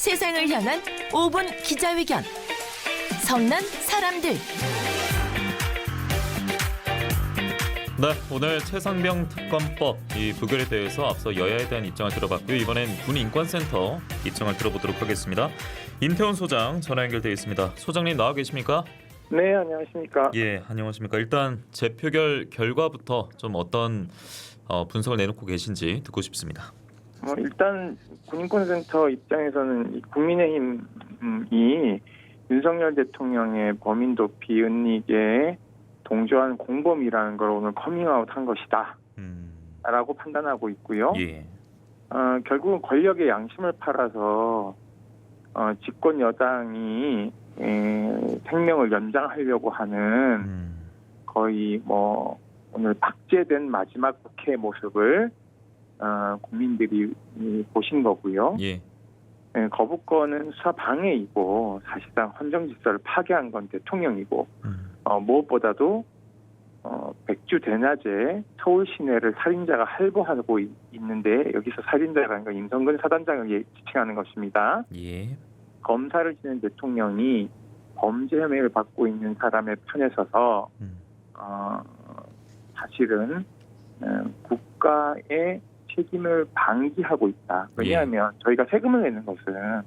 세상을 향한 5분 기자회견. 성난 사람들. 네, 오늘 최상병 특검법 이 부결에 대해서 앞서 여야에 대한 입장을 들어봤고요. 이번엔 군인권센터 입장을 들어보도록 하겠습니다. 임태훈 소장 전화 연결되어 있습니다. 소장님 나와 계십니까? 네, 안녕하십니까. 예, 안녕하십니까. 일단 재표결 결과부터 좀 어떤 분석을 내놓고 계신지 듣고 싶습니다. 일단 군인권센터 입장에서는 이 국민의힘이 윤석열 대통령의 범인 도피 은닉에 동조한 공범이라는 걸 오늘 커밍아웃한 것이다 라고 판단하고 있고요. 예. 결국은 권력의 양심을 팔아서 집권 여당이 생명을 연장하려고 하는 거의 오늘 박제된 마지막 국회 모습을 국민들이 보신 거고요. 예. 거부권은 수사 방해이고 사실상 헌정 질서를 파괴한 건 대통령이고 무엇보다도 백주 대낮에 서울 시내를 살인자가 할보하고 있는데 여기서 살인자라는 건 임성근 사단장을 지칭하는 것입니다. 예. 검사를 지낸 대통령이 범죄 혐의를 받고 있는 사람의 편에 서서 사실은 국가의 책임을 방기하고 있다. 왜냐하면 저희가 세금을 내는 것은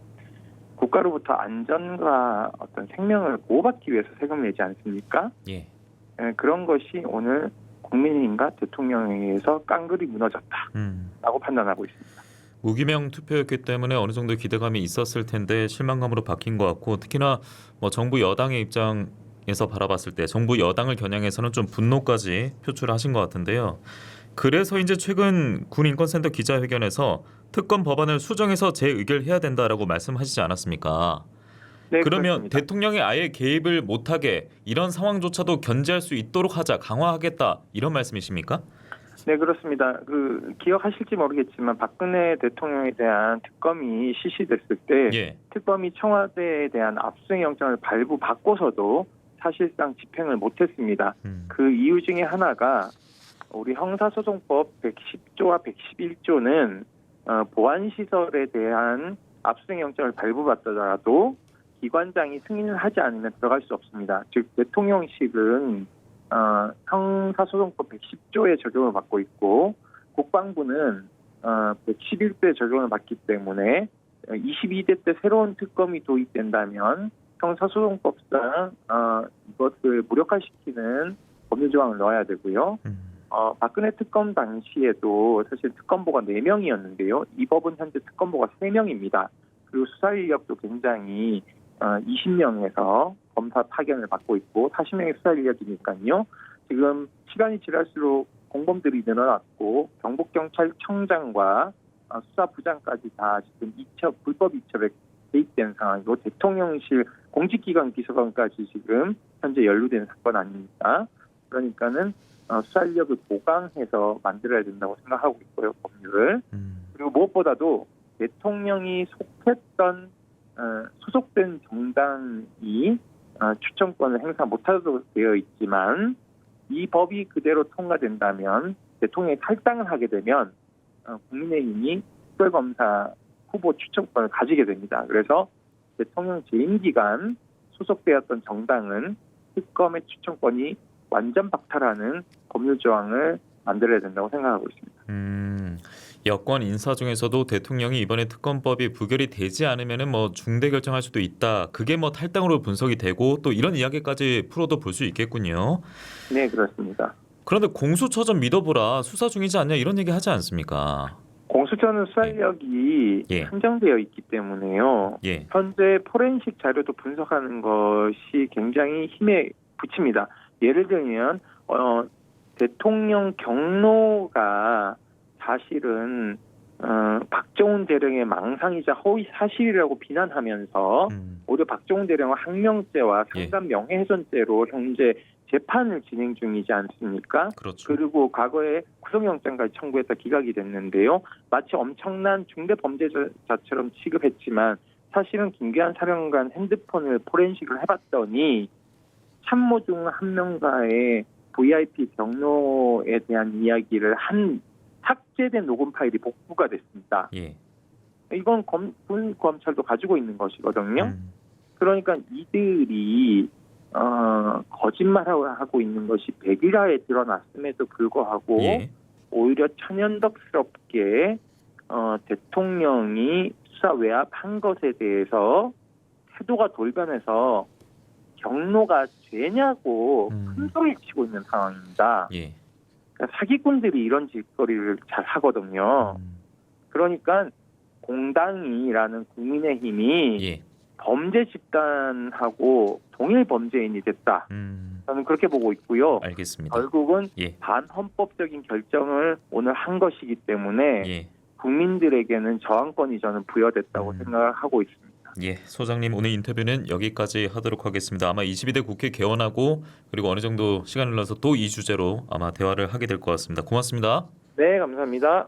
국가로부터 안전과 어떤 생명을 보호받기 위해서 세금을 내지 않습니까? 예. 그런 것이 오늘 국민의힘과 대통령에 의해서 깡그리 무너졌다라고 판단하고 있습니다. 무기명 투표였기 때문에 어느 정도 기대감이 있었을 텐데 실망감으로 바뀐 것 같고 특히나 정부 여당의 입장에서 바라봤을 때 정부 여당을 겨냥해서는 좀 분노까지 표출하신 것 같은데요. 그래서 이제 최근 군인권센터 기자회견에서 특검 법안을 수정해서 재의결해야 된다라고 말씀하시지 않았습니까? 네, 그러면 그렇습니다. 대통령이 아예 개입을 못하게 이런 상황조차도 견제할 수 있도록 하자, 강화하겠다 이런 말씀이십니까? 네, 그렇습니다. 기억하실지 모르겠지만 박근혜 대통령에 대한 특검이 실시됐을 때 예. 특검이 청와대에 대한 압수영장을 발부받고서도 사실상 집행을 못했습니다. 그 이유 중에 하나가 우리 형사소송법 110조와 111조는 보안시설에 대한 압수영장을 발부받더라도 기관장이 승인을 하지 않으면 들어갈 수 없습니다. 즉 대통령실은 형사소송법 110조에 적용을 받고 있고 국방부는 111조에 적용을 받기 때문에 22대 때 새로운 특검이 도입된다면 형사소송법상 이것을 무력화시키는 법률 조항을 넣어야 되고요. 박근혜 특검 당시에도 사실 특검보가 4명이었는데요. 이 법은 현재 특검보가 3명입니다. 그리고 수사 인력도 굉장히 20명에서 검사 파견을 받고 있고 40명의 수사 인력이니까요. 지금 시간이 지날수록 공범들이 늘어났고 경북경찰청장과 수사부장까지 다 지금 불법 이첩에 개입된 상황이고 대통령실 공직기관 비서관까지 지금 현재 연루된 사건 아닙니까? 그러니까는 수사 인력을 보강해서 만들어야 된다고 생각하고 있고요, 법률을. 그리고 무엇보다도 대통령이 소속된 정당이 추천권을 행사 못하도록 되어 있지만 이 법이 그대로 통과된다면 대통령이 탈당을 하게 되면 국민의힘이 특별검사 후보 추천권을 가지게 됩니다. 그래서 대통령 재임 기간 소속되었던 정당은 특검의 추천권이 완전 박탈하는 법률 조항을 만들어야 된다고 생각하고 있습니다. 여권 인사 중에서도 대통령이 이번에 특검법이 부결이 되지 않으면은 중대 결정할 수도 있다. 그게 탈당으로 분석이 되고 또 이런 이야기까지 풀어도 볼 수 있겠군요. 네, 그렇습니다. 그런데 공수처 좀 믿어보라. 수사 중이지 않냐 이런 얘기 하지 않습니까? 공수처는 수사 인력이 한정되어 있기 때문에요. 예. 현재 포렌식 자료도 분석하는 것이 굉장히 힘에 붙입니다. 예를 들면 대통령 경로가 사실은 박정훈 대령의 망상이자 허위 사실이라고 비난하면서 오히려 박정훈 대령은 항명죄와 상담 명예훼손죄로 현재 재판을 진행 중이지 않습니까? 그렇죠. 그리고 과거에 구속영장까지 청구해서 기각이 됐는데요. 마치 엄청난 중대범죄자처럼 취급했지만 사실은 김계한 사령관 핸드폰을 포렌식을 해봤더니 참모 중 한 명과의 VIP 경로에 대한 이야기를 한 삭제된 녹음 파일이 복구가 됐습니다. 예. 이건 군 검찰도 가지고 있는 것이거든요. 음. 그러니까 이들이 거짓말하고 있는 것이 백일화에 드러났음에도 불구하고 예. 오히려 천연덕스럽게 대통령이 수사 외압한 것에 대해서 태도가 돌변해서 경로가 죄냐고 큰 소리를 치고 있는 상황입니다. 예. 그러니까 사기꾼들이 이런 짓거리를 잘 하거든요. 그러니까 공당이라는 국민의힘이 예. 범죄 집단하고 동일 범죄인이 됐다. 저는 그렇게 보고 있고요. 알겠습니다. 결국은 예. 반헌법적인 결정을 오늘 한 것이기 때문에 예. 국민들에게는 저항권이 저는 부여됐다고 생각을 하고 있습니다. 예, 소장님 오늘 인터뷰는 여기까지 하도록 하겠습니다. 아마 22대 국회 개원하고 그리고 어느 정도 시간을 넣어서 또 이 주제로 아마 대화를 하게 될 것 같습니다. 고맙습니다. 네, 감사합니다.